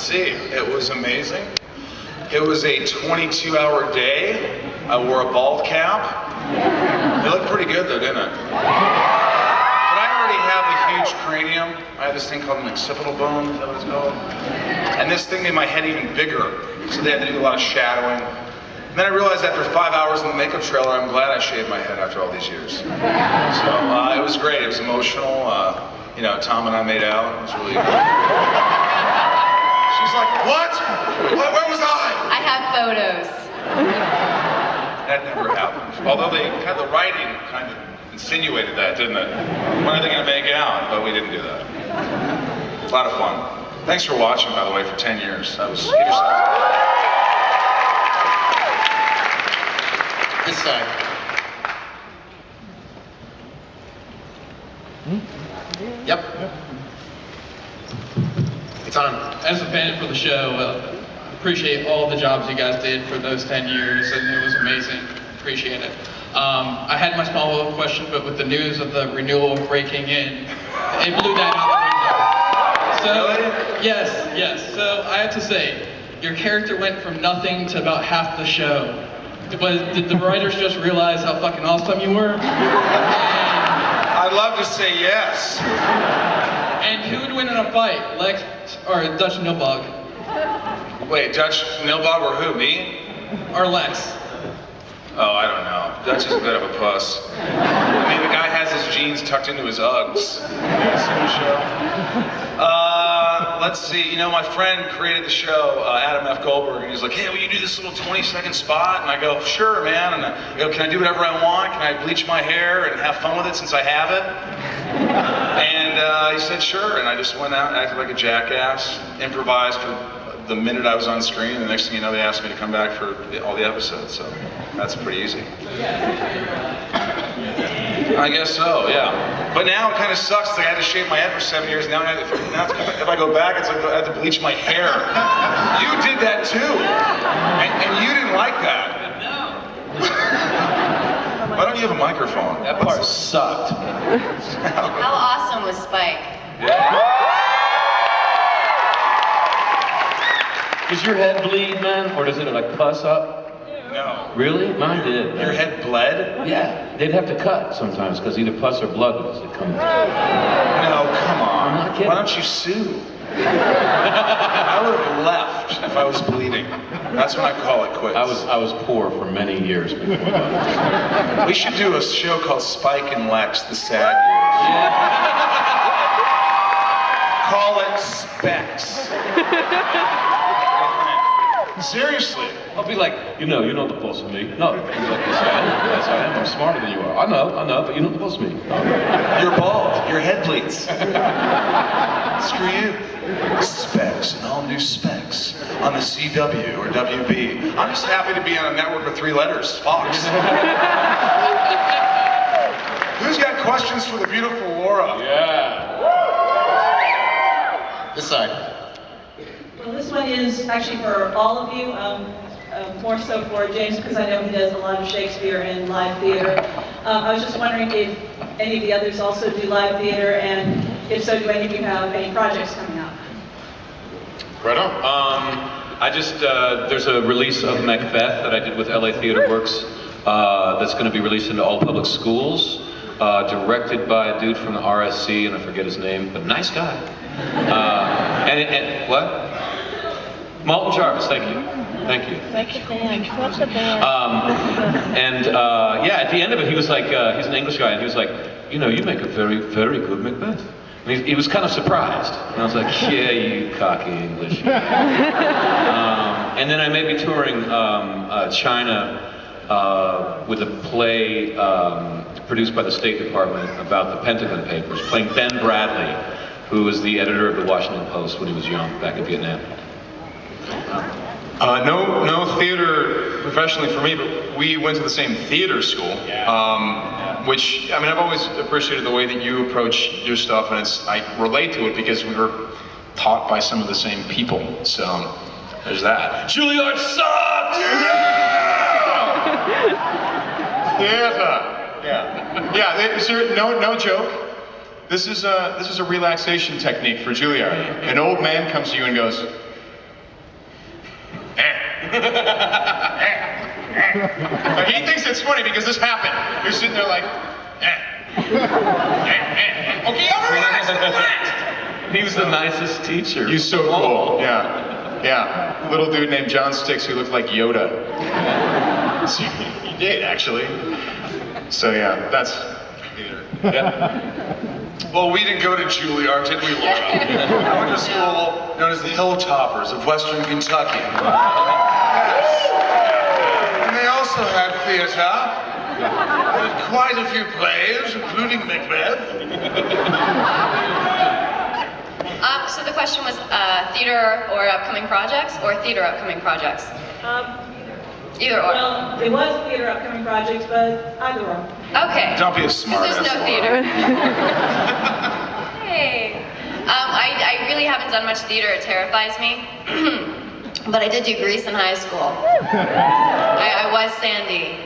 see. It was amazing. It was a 22-hour day. I wore a bald cap. It looked pretty good though, didn't it? But I already have a huge cranium. I have this thing called an occipital bone, is that what it's called? And this thing made my head even bigger. So they had to do a lot of shadowing. And then I realized after 5 hours in the makeup trailer, I'm glad I shaved my head after all these years. So it was great, it was emotional. You know, Tom and I made out, it was really good. She's like, what? Where was I? I have photos. That never happened. Although the writing kind of insinuated that, didn't it? When are they going to make out? But we didn't do that. It's a lot of fun. Thanks for watching, by the way, for 10 years. That was, give yourself. This side. Yep. It's on. As a fan for the show, appreciate all the jobs you guys did for those 10 years, and it was amazing. Appreciate it. I had my Smallville question, but with the news of the renewal breaking in, it blew that out the window. So, yes. So I have to say, your character went from nothing to about half the show. But did the writers just realize how fucking awesome you were? I'd love to say yes. And who would win in a fight, Lex or Dutch Nilbog? Wait, Dutch Nilbog or who, me? Or Lex? Oh, I don't know. Dutch is a bit of a puss. I mean, the guy has his jeans tucked into his Uggs. Let's see, you know, my friend created the show, Adam F. Goldberg, and he's like, hey, will you do this little 20-second spot? And I go, sure, man. And I go, can I do whatever I want? Can I bleach my hair and have fun with it since I have it? And he said, sure. And I just went out and acted like a jackass, improvised for the minute I was on screen, and the next thing you know, they asked me to come back for all the episodes, so that's pretty easy. I guess so, yeah. But now it kind of sucks that I had to shave my head for 7 years, now if I go back, it's like I have to bleach my hair. You did that too, and you didn't like that. Why don't you have a microphone? That part sucked. How awesome was Spike? Yeah. Does your head bleed, man? Or does it like pus up? No. Really? Mine did. Your head bled? Yeah. They'd have to cut sometimes because either pus or blood was coming. No, come on. I'm not kidding. Why don't you sue? I would have left if I was bleeding. That's when I call it quits. I was poor for many years before that. We should do a show called Spike and Lex, The Sad Years. Yeah. Call it Specs. Seriously. I'll be like, you're not the boss of me. No. I'll be like, yes, I am. I'm smarter than you are. I know, but you're not the boss of me. No. You're bald. Your head bleeds. Screw you. Specs, and all new Specs on the CW or WB. I'm just happy to be on a network with 3 letters, Fox. Who's got questions for the beautiful Laura? Yeah. This side. Well, this one is actually for all of you, more so for James, because I know he does a lot of Shakespeare and live theater. I was just wondering if any of the others also do live theater, and if so, do any of you have any projects coming up? Right on. There's a release of Macbeth that I did with LA Theater Works that's going to be released into all public schools, directed by a dude from the RSC, and I forget his name, but nice guy. And what? Malton Jarvis, thank you. Thank you. Like the band. Love the band. Yeah, at the end of it, he was like, he's an English guy, and he was like, you make a very, very good Macbeth. And he was kind of surprised. And I was like, yeah, you cocky English. And then I may be touring China with a play produced by the State Department about the Pentagon Papers, playing Ben Bradley, who was the editor of the Washington Post when he was young, back in Vietnam. No theater professionally for me, but we went to the same theater school. Which, I mean, I've always appreciated the way that you approach your stuff, and I relate to it because we were taught by some of the same people. So there's that. Juilliard sucks! Yeah. No joke. This is a relaxation technique for Juilliard. An old man comes to you and goes, He thinks it's funny because this happened. You're sitting there like, okay, relax. He was the nicest teacher. He's so cool. Yeah. Little dude named John Sticks who looked like Yoda. He did, actually. So yeah, that's theater. Yeah. Well, we didn't go to Juilliard, did we, Laura? I went to school known as the Hilltoppers of Western Kentucky. Yes. And they also had theater. With quite a few plays, including Macbeth. So the question was theater or upcoming projects, or theater upcoming projects? Either or. Well, it was theater upcoming projects, but either or. Okay. Don't be a smart There's ass, no Laura. theater. Hey. I really haven't done much theater. It terrifies me. But I did do Grease in high school. I was Sandy.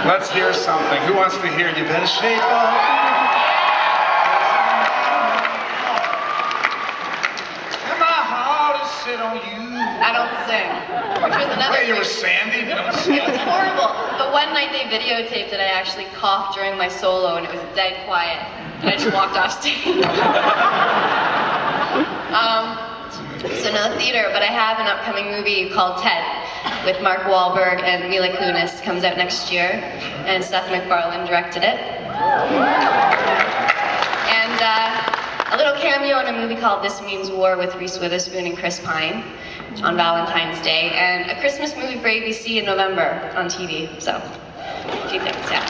Let's hear something. Who wants to hear You Better Shape Up? And my heart is set on you. I don't sing. Which was another Wait, you were thing. Sandy? You don't It sing? was horrible. The one night they videotaped it, I actually coughed during my solo and it was dead quiet. And I just walked off stage. So no theater, but I have an upcoming movie called Ted with Mark Wahlberg and Mila Kunis. Comes out next year, and Seth MacFarlane directed it. And a little cameo in a movie called This Means War with Reese Witherspoon and Chris Pine on Valentine's Day, and a Christmas movie for ABC in November on TV. So, a few things, yeah.